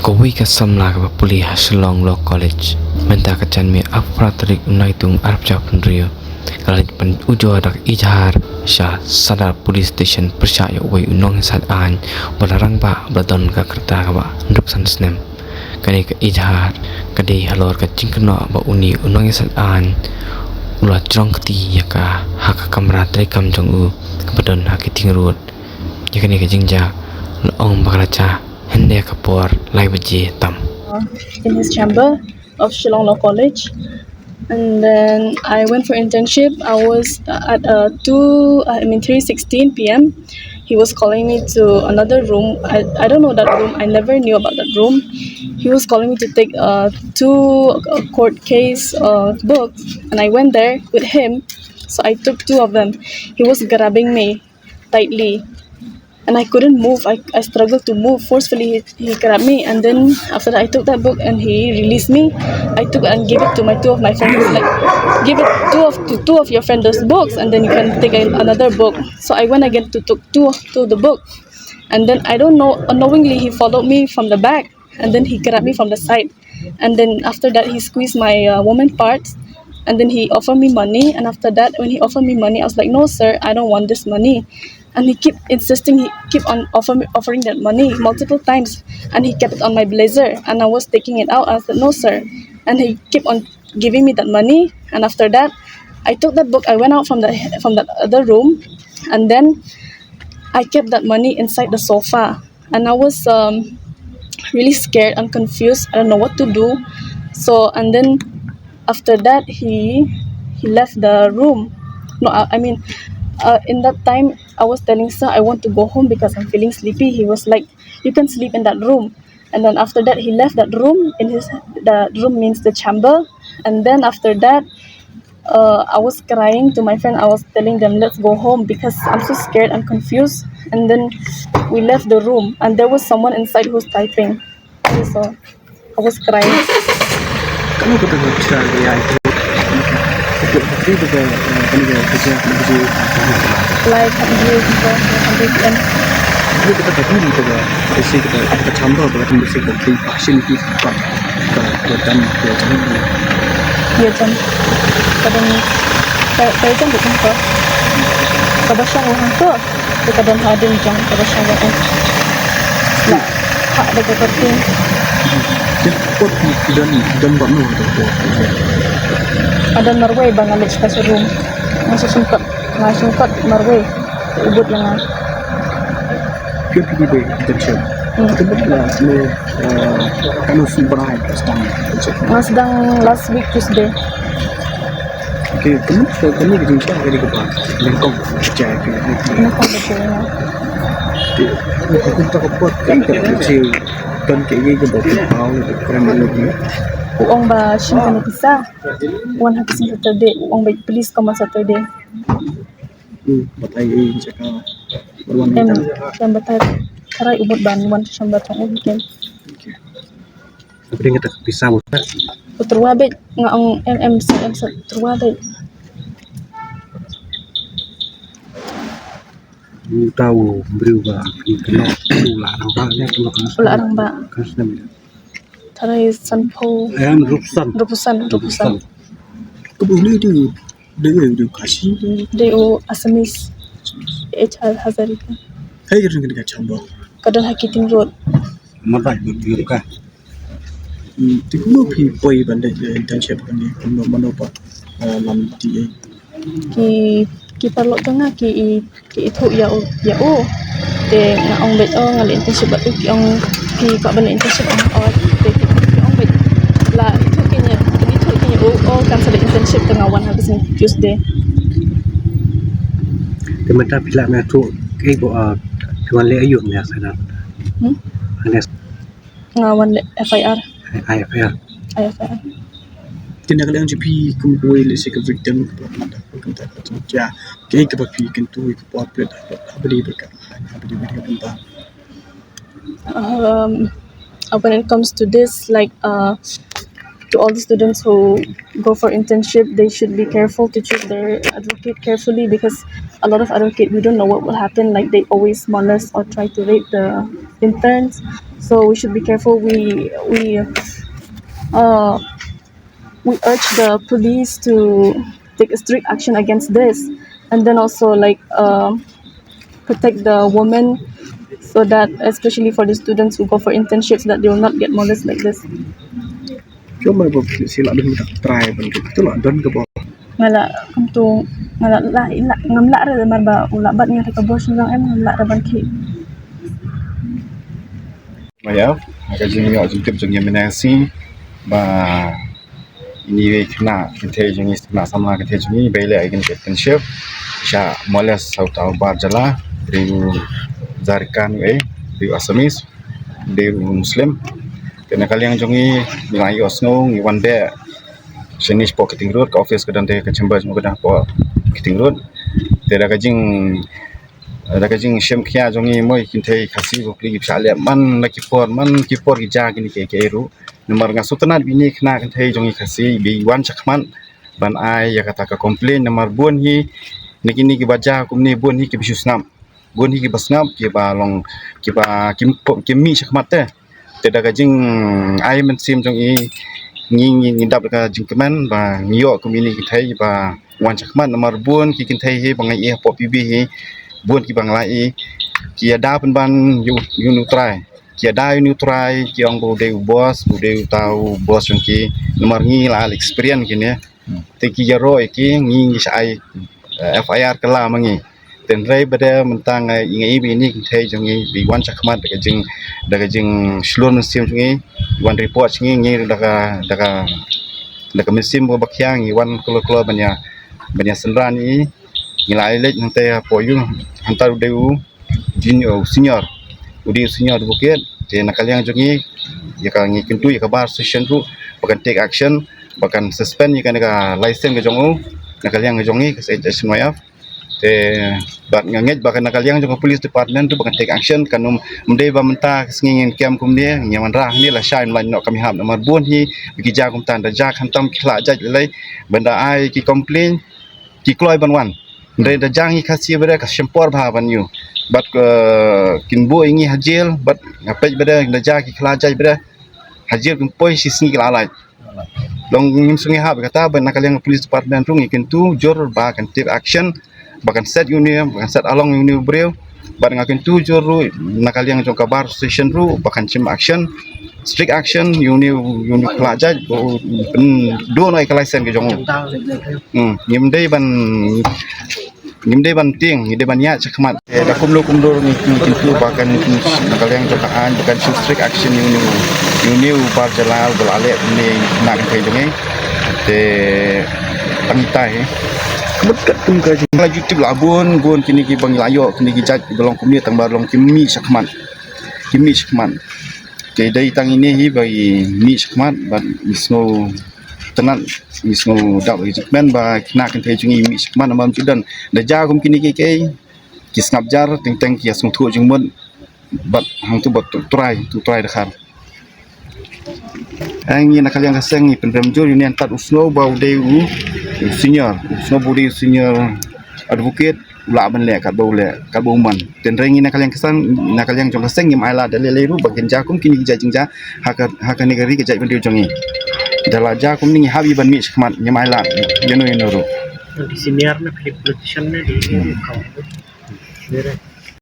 Kowi kasam la ka puli Shillong Law College menta kacan mi afratrik unaitung Arab Japun Rio kalaj pen ujo dak ijhar sha sadar police station percaya wai unong sad an balarang ba badon ka kerta ka ba nduk san snem kani ka ijhar kadi halor ka cingkno ba uni unong sad an ula trong kti ya ka hak kamra tre kam jong u badon hakiting road ya kani ka jingja ong bakaracha hende kapor lai baje tam in his chamber of Shillong Law College. And then I went for internship. I was at 3:16 p.m. He was calling me to another room. I don't know that room. I never knew about that room. He was calling me to take two court case books, and I went there with him. So I took two of them. He was grabbing me tightly, and I couldn't move. I struggled to move. Forcefully, he grabbed me, and then after that, I took that book and he released me. I took and gave it to two of my friends. Like, give it to two of your friends those books, and then you can take another book. So I went again to took two the book, and then I don't know. Unknowingly, he followed me from the back, and then he grabbed me from the side, and then after that, he squeezed my woman parts. And then he offered me money, and after that, when he offered me money, I was like, "No, sir, I don't want this money." And he kept insisting, he kept on offering that money multiple times, and he kept it on my blazer, and I was taking it out. I said, "No, sir," and he kept on giving me that money. And after that, I took that book. I went out from that other room, and then I kept that money inside the sofa, and I was really scared and confused. I don't know what to do. So, and then after that, he left the room. No, I mean, in that time, I was telling sir I want to go home because I'm feeling sleepy. He was like, "You can sleep in that room." And then after that, he left that room. The room means the chamber. And then after that, I was crying to my friend. I was telling them, "Let's go home because I'm so scared and confused." And then we left the room, and there was someone inside who's typing. So I was crying. Kamu ketemu dia itu itu juga kerja Like 100 people, 100 and itu kita ketemu juga besi kita chamber berarti besi kita facility ke dan dia jangan dia jam kadang saya jam bukan ke pada siang orang tu kadang hadir jam pada siang orang lah hak dekat kertin dia pot dan bangun tu ada Norway bang alik kasih room masuk sungkat Norway ubud yang PPB internship kita berkelas le kamu subrah sedang last week Tuesday. Okay, kamu kerja dari apa? Lengkong kerja ke? Lengkong betul ya. Aku tak kuat kan kecil dan kayak gitu bau itu keren lagi. Uang ba shin bisa. One happy Saturday. Uang ba please come on Saturday. Batai ini cakap berwarna hitam. Yang batai karai ubud ban wan sambat tong weekend. Tapi dia kata bisa bukan? Terwabit ngaong MM terwabit. Tahu berubah kena ular nampaknya kalau kan ular ba kan senang tarai sanpo rupusan keboleh dia kasih deu asamis HR Hazarika hai kena kena chamber kadang hakiting road mabai berbiuka tikmu poi bandai internship ni mana apa lam ti ki parlo tengah ki itu ya de ngaong bet ngal internship batu ki ong ki ka ban internship de ki ong bet la itu kinya kan sa internship tengah wan habis Tuesday de mata pila na tu kai bo tuan le ayun ya sana anes ngawan FIR tindak lang GP kumpuy le si ka victim kan ta ja kai ka pi kan tu ka pot pet abdi berkat abdi berkat when it comes to this, like to all the students who go for internship, they should be careful to choose their advocate carefully, because a lot of advocate, we don't know what will happen. Like, they always molest or try to rape the interns, so we should be careful. Uh, we urge the police to take a strict action against this, and then also like protect the women, so that especially for the students who go for internships, that they will not get molested like this. Cuma sila dun tak try pun itu lah don ke bawah. Ngala kamtu ngala la ngamla ra marba ula bat nga ka bos lang em ngamla ra ban ki. Maya, agak jeng yo jeng jeng yang menasi, bah ini kena kita jeng kena sama kita jeng bela agen internship, sya moles atau bar jala, dari zarikan dari Asamis, dari Muslim, kena kalian jengi nilai osno ngiwan be, jenis po keting road, ke office ke dante ke chamber semua dah po keting road, tidak kajing shem kia jongi moi kintai kasi ko pli psale man la kipor ki jagi ni ke ru nomor nga sutanat bini kena kintai jongi kasi bi wan chakman ban ai ya kata ka complain nomor bon hi niki baja kumni bon hi ki bisusnam bon hi ki basnam ki balong ki mi chakmat te kajing ai men sim jongi ngi dap ka jingkeman ba ngio kumini kintai ba wan chakman nomor bon ki kintai hi bangai e po pb hi buat ki bang lai ki ada pen ban you neutral ki ada you neutral ki ang bude bos bude tahu bos yang ki nomor ngi la experience kini te ki jaro ki ngi sai FIR kala mangi ten rai bada mentang ingai bi ni thai jongi bi wan chakmat daga jing slon sim jongi wan report ngi daga mesim bo bakyang ngi wan klo banya senrani nilai lek nanti apa you hantar udeu junior senior advocate je nakaliang jongi ya ka ngi kentu ya ka bar session tu bahkan take action bahkan suspend ya ka license ke jongu nakaliang jongi ke semuanya te bat nganget bahkan nakaliang jong police department tu bahkan take action kanum mdei ba menta ngingin kem kum dia nyaman rah ni la shine lan nok kami hab nomor bun hi bagi ja kum tan da ja khantam khla jaj lai benda ai ki complain ki kloi banwan dari dajang i kasih benda kasempor bahaban you, bat kinbo ingi hajil, bat ngapet benda dajang ki kelajai benda hajil kumpoi sisni kelalai. Long ngimsungi hab kata benda kalian police department tu ngikin tu jor bahkan take action, bahkan set along uni breu, bat ngakin tu jor nakalian jong kabar station tu bahkan cim action. Strict action uni kelajai do noi kelaisan ke jong ngimdei ban ting ngide ban ya chakmat da kumlo ni kintu bahkan kalian jokaan bukan strict action uni bar jala balale ni nak kai dengai te pangitai bekat tum ka jing laju tib labun gon kini ki bang layo kini ki jaj belong kumni tang barlong kimi chakmat ke dai tang ini hi bagi mi chakmat ban misno tenan misno dak men ba nak kan tejungi mi chakmat amam cidan da ja kum kini ke kisngap jar teng ki asung thu jung mun bat hang tu bat try dekhar ang nak kalian kaseng ni penremjur ini antar usno bau deu senior advocate ula ban le kat bau man ten rengi nak kalian jong kaseng nyam ala dalile ru bagen jakum kini jajing ja haka negeri ke jaj bendiu jongi dala jakum ni habi ban mi chakmat nyam ala yeno ru senior na politician na di